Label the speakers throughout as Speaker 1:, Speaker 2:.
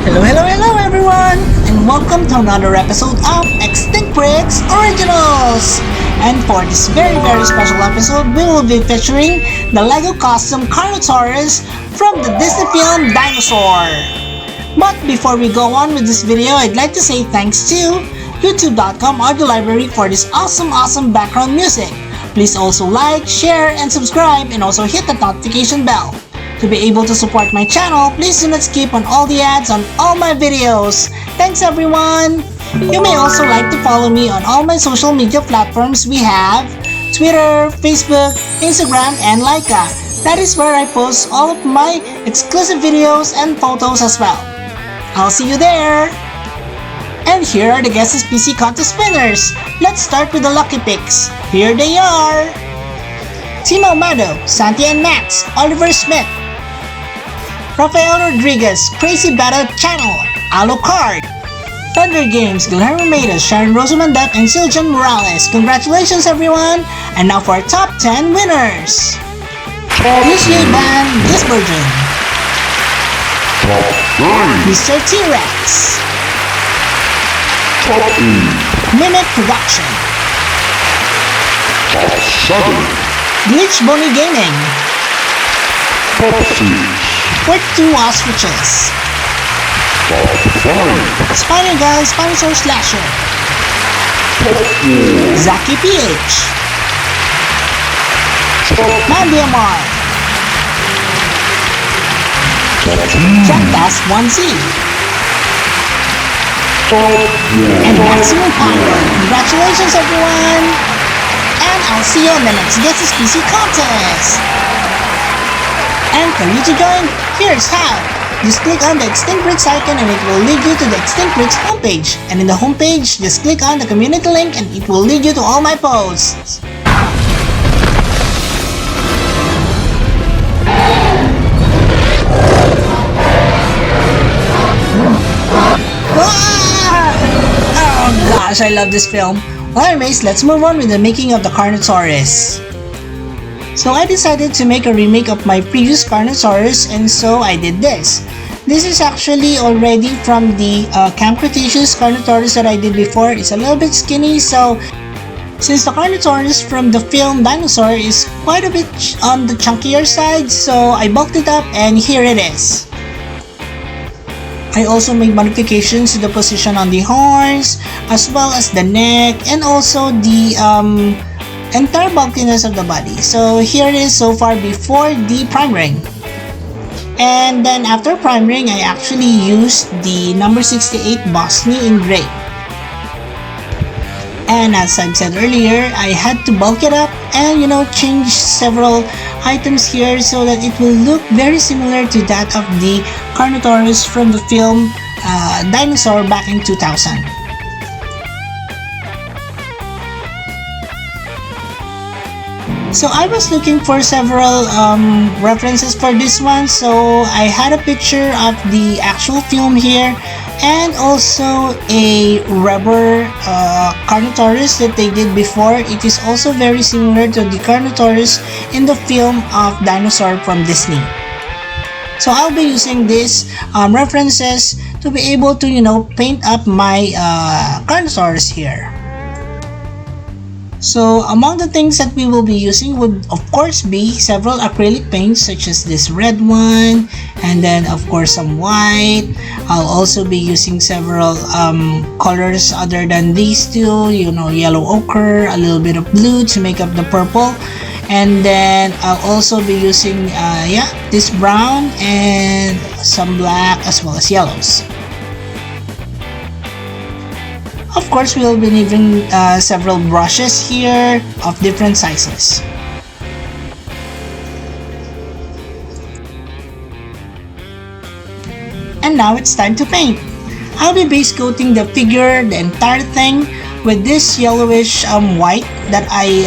Speaker 1: Hello everyone, and welcome to another episode of Extinct Bricks Originals. And for this very special episode, we will be featuring the LEGO custom Carnotaurus from the Disney film Dinosaur. But before we go on with this video, I'd like to say thanks to youtube.com audio library for this awesome background music. Please also like, share, and subscribe, and also hit the notification bell. To be able to support my channel, please do not skip on all the ads on all my videos. Thanks everyone! You may also like to follow me on all my social media platforms. We have Twitter, Facebook, Instagram, and LYKA. That is where I post all of my exclusive videos and photos as well. I'll see you there! And here are the Guess This PC contest winners. Let's start with the lucky picks. Here they are! Team Almado, Santi and Max, Oliver Smith, Rafael Rodriguez, Crazy Battle Channel, Alucard, Thunder Games, Guilherme Meiras, Sharon Rosamandat, and Siljan Morales. Congratulations everyone! And now for our top 10 winners. Lucio Van Gisbergen, Mr. T-Rex, Mimic Production, Glitch Bonnie Gaming, Quick 2 Ostriches, Spiner Guy, Spinosaur Slasher, Zaki PH, Mandy Amar, Jackdass 1Z, and Maximum Power. Congratulations everyone! And I'll see you on the next Guess This PC contest! And for you to join, here's how! Just click on the Extinct Bricks icon and it will lead you to the Extinct Bricks homepage. And in the homepage, just click on the community link and it will lead you to all my posts. Oh gosh, I love this film. Well anyways, let's move on with the making of the Carnotaurus. So I decided to make a remake of my previous Carnotaurus, and so I did this. This is actually already from the Camp Cretaceous Carnotaurus that I did before. It's a little bit skinny, so since the Carnotaurus from the film Dinosaur is quite a bit on the chunkier side, so I bulked it up and here it is. I also made modifications to the position on the horns, as well as the neck, and also the entire bulkiness of the body. So here it is so far before the primering. And then after primering, I actually used the number 68 Bosnia in gray. And as I've said earlier, I had to bulk it up and change several items here so that it will look very similar to that of the Carnotaurus from the film Dinosaur back in 2000. So I was looking for several references for this one, so I had a picture of the actual film here and also a rubber Carnotaurus that they did before. It is also very similar to the Carnotaurus in the film of Dinosaur from Disney. So I'll be using these references to be able to paint up my Carnotaurus here. So among the things that we will be using would of course be several acrylic paints such as this red one, and then of course some white. I'll also be using several colors other than these two, yellow ochre, a little bit of blue to make up the purple, and then I'll also be using this brown and some black as well as yellows. Of course, we will be needing several brushes here of different sizes. And now it's time to paint. I'll be base coating the figure, the entire thing, with this yellowish white that I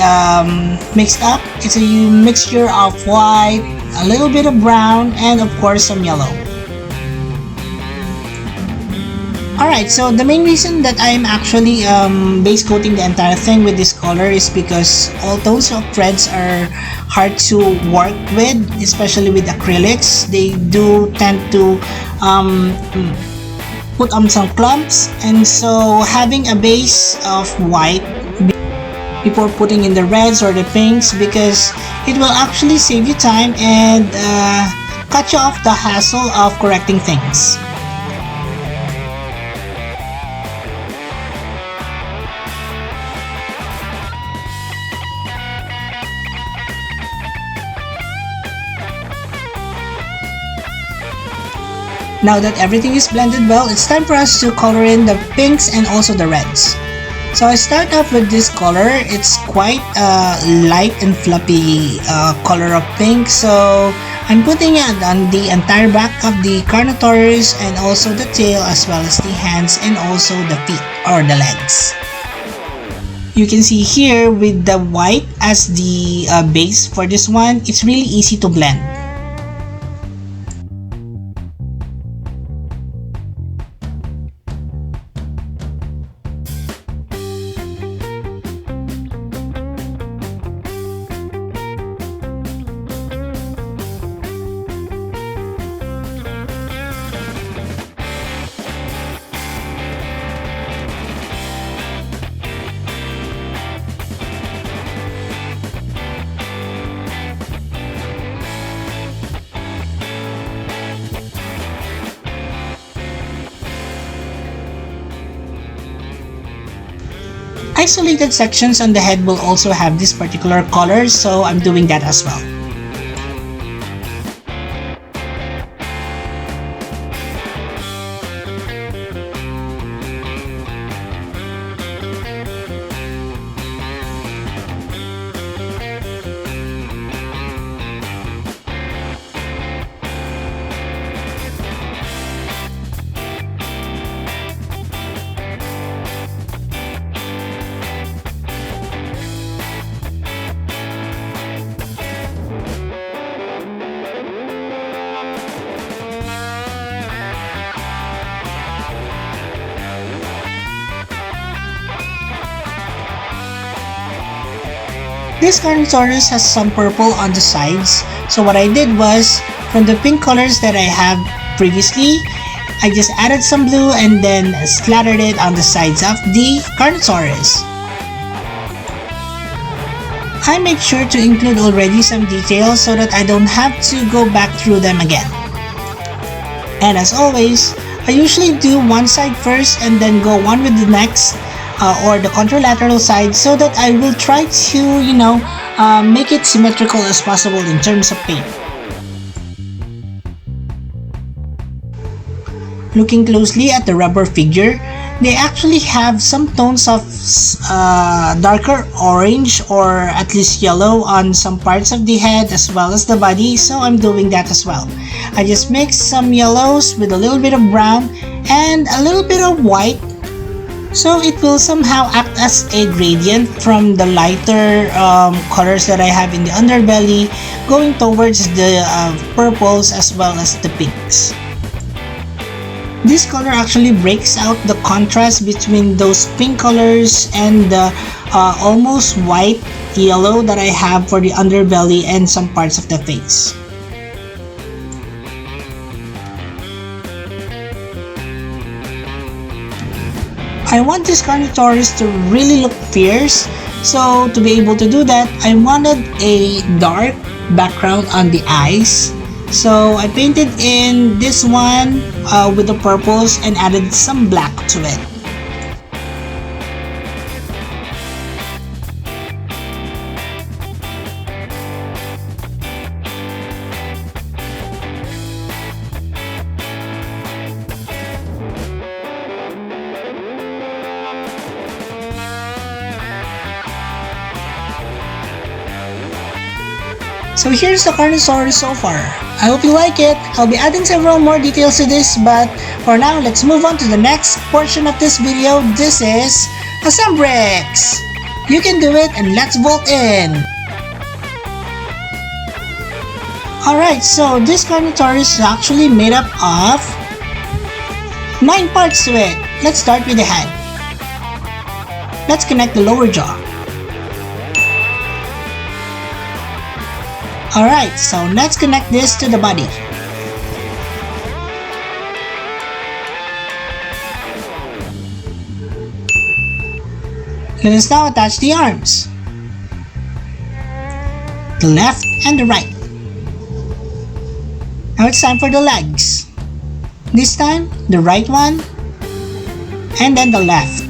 Speaker 1: mixed up. It's a mixture of white, a little bit of brown, and of course some yellow. Alright, so the main reason that I'm actually base coating the entire thing with this color is because all tones of threads are hard to work with, especially with acrylics. They do tend to put on some clumps, and so having a base of white before putting in the reds or the pinks, because it will actually save you time and cut you off the hassle of correcting things. Now that everything is blended well, it's time for us to color in the pinks and also the reds. So I start off with this color. It's quite light and fluffy color of pink. So I'm putting it on the entire back of the Carnotaurus and also the tail, as well as the hands and also the feet or the legs. You can see here with the white as the base for this one, it's really easy to blend. Isolated sections on the head will also have this particular color, so I'm doing that as well. This Carnotaurus has some purple on the sides, so what I did was, from the pink colors that I have previously, I just added some blue and then splattered it on the sides of the Carnotaurus. I make sure to include already some details so that I don't have to go back through them again. And as always, I usually do one side first and then go on with the next, or the contralateral side, so that I will try to, make it symmetrical as possible in terms of paint. Looking closely at the rubber figure, they actually have some tones of darker orange or at least yellow on some parts of the head as well as the body, so I'm doing that as well. I just mix some yellows with a little bit of brown and a little bit of white, so it will somehow act as a gradient from the lighter colors that I have in the underbelly going towards the purples as well as the pinks. This color actually breaks out the contrast between those pink colors and the almost white yellow that I have for the underbelly and some parts of the face. I want this Carnotaurus to really look fierce, so to be able to do that, I wanted a dark background on the eyes. So I painted in this one with the purples and added some black to it. So here's the Carnosaurus so far. I hope you like it. I'll be adding several more details to this, but for now, let's move on to the next portion of this video. This is Assembrix. You can do it, and let's vault in. Alright, so this Carnotaurus is actually made up of 9 parts to it. Let's start with the head. Let's connect the lower jaw. Alright, so let's connect this to the body. Let us now attach the arms. The left and the right. Now it's time for the legs. This time, the right one, and then the left.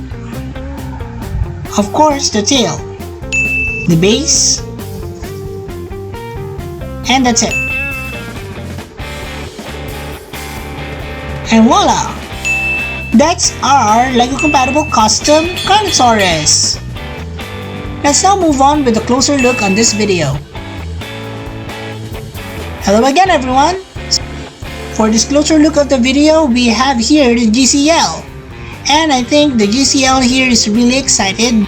Speaker 1: Of course, the tail, the base, and the tip. And voila! That's our LEGO compatible custom Carnotaurus. Let's now move on with a closer look on this video. Hello again everyone! For this closer look of the video, we have here the GCL. And I think the GCL here is really excited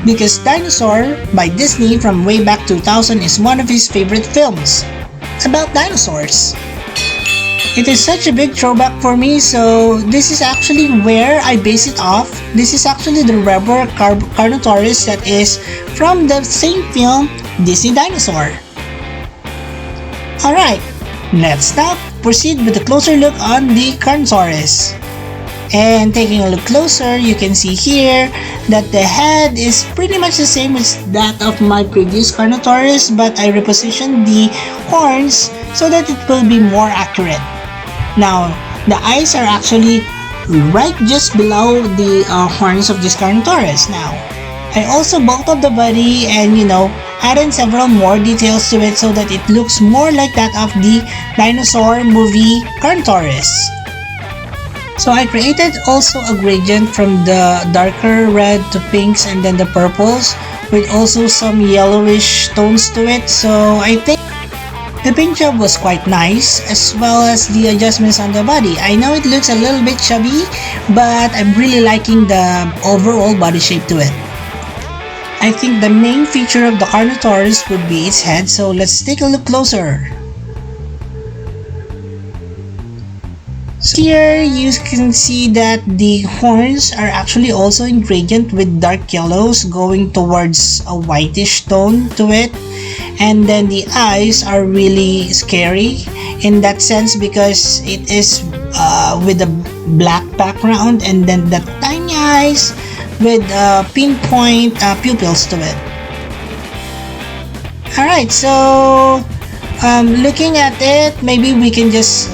Speaker 1: because Dinosaur by Disney from way back 2000 is one of his favorite films about dinosaurs. It is such a big throwback for me, so this is actually where I base it off. This is actually the rubber Carnotaurus that is from the same film, Disney Dinosaur. Alright, let's now proceed with a closer look on the Carnotaurus. And taking a look closer, you can see here that the head is pretty much the same as that of my previous Carnotaurus, but I repositioned the horns so that it will be more accurate. Now, the eyes are actually right just below the horns of this Carnotaurus. Now, I also bulked up the body and added several more details to it so that it looks more like that of the dinosaur movie Carnotaurus. So I created also a gradient from the darker red to pinks and then the purples with also some yellowish tones to it. So I think the paint job was quite nice, as well as the adjustments on the body. I know it looks a little bit chubby, but I'm really liking the overall body shape to it. I think the main feature of the Carnotaurus would be its head, so let's take a look closer. So here you can see that the horns are actually also in gradient with dark yellows going towards a whitish tone to it. And then the eyes are really scary in that sense because it is with a black background and then the tiny eyes with pinpoint pupils to it. Alright, so looking at it, maybe we can just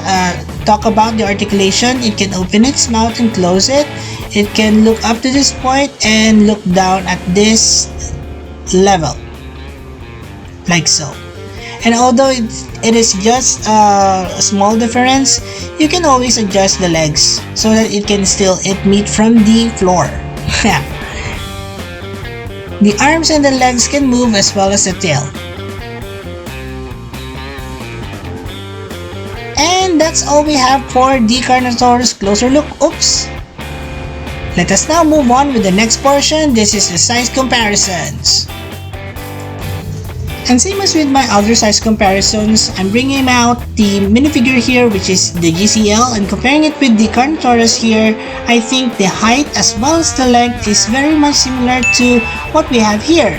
Speaker 1: talk about the articulation. It can open its mouth and close it. It can look up to this point and look down at this level. Like so. And although it is just a small difference, you can always adjust the legs so that it can still eat meat from the floor. The arms and the legs can move as well as the tail. And that's all we have for the Carnotaurus closer look. Oops! Let us now move on with the next portion. This is the size comparisons. And same as with my other size comparisons, I'm bringing out the minifigure here, which is the GCL, and comparing it with the Carnotaurus here. I think the height as well as the length is very much similar to what we have here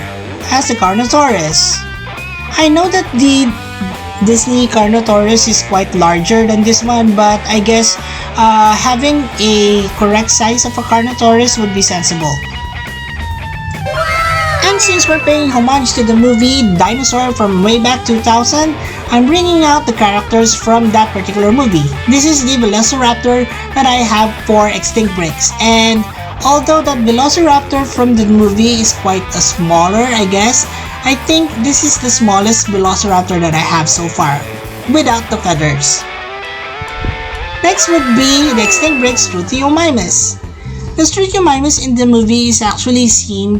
Speaker 1: as the Carnotaurus. I know that the Disney Carnotaurus is quite larger than this one, but I guess having a correct size of a Carnotaurus would be sensible. And since we're paying homage to the movie Dinosaur from way back 2000, I'm bringing out the characters from that particular movie. This is the Velociraptor that I have for Extinct Bricks, and although that Velociraptor from the movie is quite a smaller, I guess, I think this is the smallest Velociraptor that I have so far, without the feathers. Next would be the Extinct Bricks Struthiomimus. The Struthiomimus in the movie is actually seen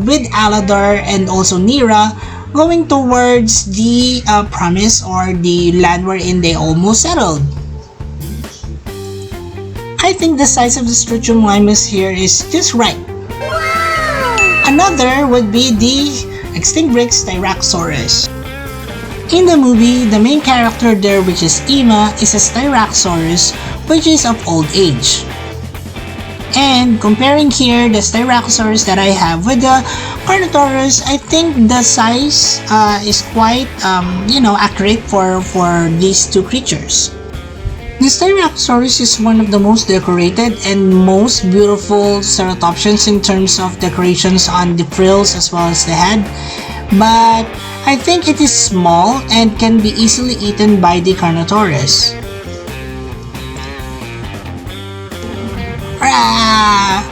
Speaker 1: with Aladar and also Nira going towards the promise or the land wherein they almost settled. I think the size of the Struthiomimus here is just right. Another would be the Extinct Bricks Styracosaurus. In the movie, the main character there, which is Ima, is a Styracosaurus which is of old age. And comparing here the Styracosaurus that I have with the Carnotaurus, I think the size is quite accurate for these two creatures. The Styracosaurus is one of the most decorated and most beautiful ceratopsians in terms of decorations on the frills as well as the head, but I think it is small and can be easily eaten by the Carnotaurus. Ah,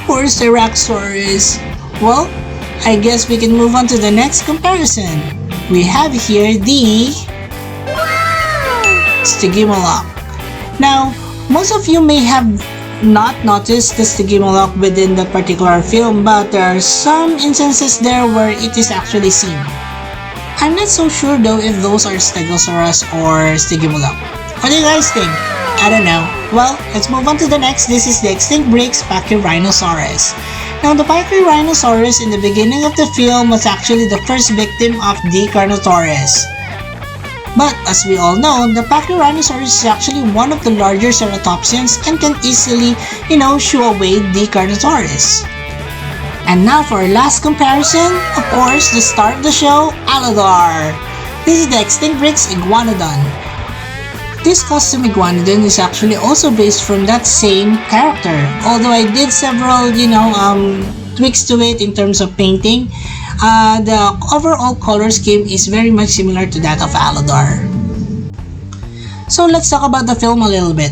Speaker 1: poor Styracosaurus. Well, I guess we can move on to the next comparison. We have here the Stygimoloch. Now, most of you may have not noticed the Stygimoloch within that particular film, but there are some instances there where it is actually seen. I'm not so sure though if those are Stegosaurus or Stygimoloch. What do you guys think? I don't know. Well, let's move on to the next. This is the extinct Brix Pachyrhinosaurus. Now, the Pachyrhinosaurus in the beginning of the film was actually the first victim of the Carnotaurus. But as we all know, the Pachyrhinosaurus is actually one of the larger ceratopsians and can easily, shoo away the Carnotaurus. And now for our last comparison, of course, the star of the show, Alladar. This is the extinct Brix Iguanodon. This custom Iguanodon is actually also based from that same character, although I did several, tweaks to it in terms of painting. The overall color scheme is very much similar to that of Alladar. So let's talk about the film a little bit.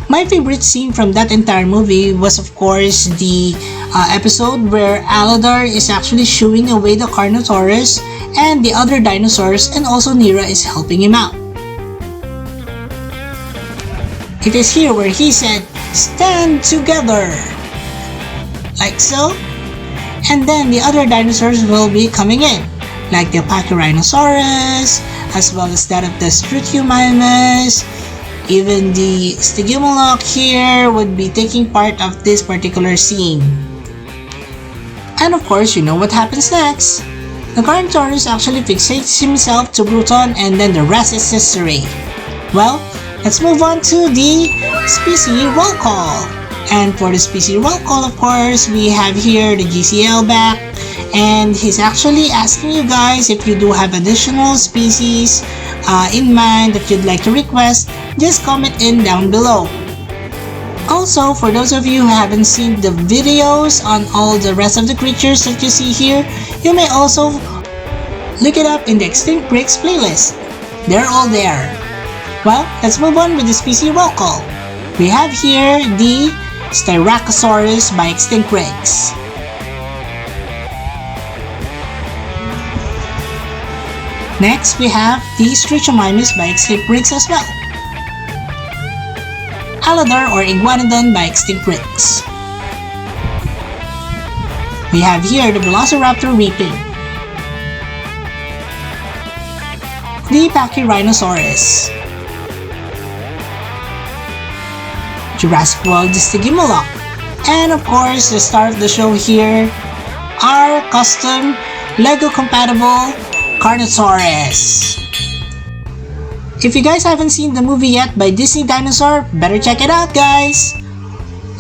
Speaker 1: My favorite scene from that entire movie was of course the episode where Alladar is actually shooing away the Carnotaurus and the other dinosaurs, and also Nira is helping him out. It is here where he said, "Stand together!" Like so. And then the other dinosaurs will be coming in, like the Pachyrhinosaurus, as well as that of the Struthiomimus. Even the Stygimoloch here would be taking part of this particular scene. And of course, you know what happens next. The Carnotaurus actually fixates himself to Bruton, and then the rest is history. Well, let's move on to the species roll call. And for the species roll call, of course, we have here the GCL back, and he's actually asking you guys if you do have additional species in mind that you'd like to request, just comment in down below. Also, for those of you who haven't seen the videos on all the rest of the creatures that you see here, you may also look it up in the Extinct Brix playlist. They're all there. Well, let's move on with the species roll call. We have here the Styracosaurus by Extinct Brix. Next, we have the Struthiomimus by Extinct Brix as well. Alladar or Iguanodon by Extinct Brix. We have here the Velociraptor Reaping. The Pachyrhinosaurus. Jurassic World Stygimoloch. And of course, the star of the show here, our custom LEGO compatible Carnotaurus. If you guys haven't seen the movie yet by Disney Dinosaur, better check it out, guys.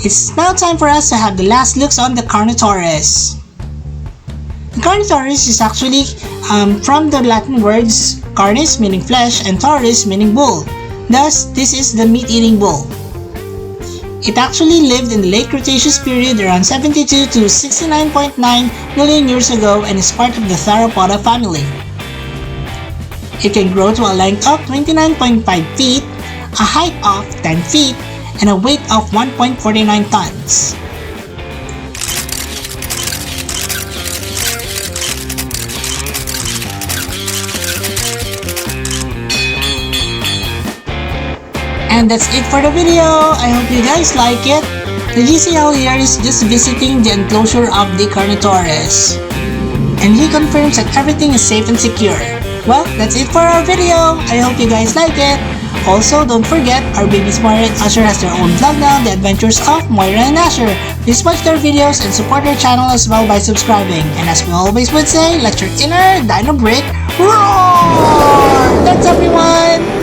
Speaker 1: It's now time for us to have the last looks on the Carnotaurus. The Carnotaurus is actually from the Latin words carnis meaning flesh and taurus meaning bull. Thus, this is the meat-eating bull. It actually lived in the late Cretaceous period around 72 to 69.9 million years ago and is part of the Theropoda family. It can grow to a length of 29.5 feet, a height of 10 feet, and a weight of 1.49 tons. And that's it for the video. I hope you guys like it. The GCL here is just visiting the enclosure of the Carnotaurus, and he confirms that everything is safe and secure. Well, that's it for our video. I hope you guys like it. Also, don't forget, our babies Moira and Asher has their own vlog now, The Adventures of Moira and Asher. Please watch their videos and support their channel as well by subscribing. And as we always would say, let your inner Dino Brick roar! Thanks everyone!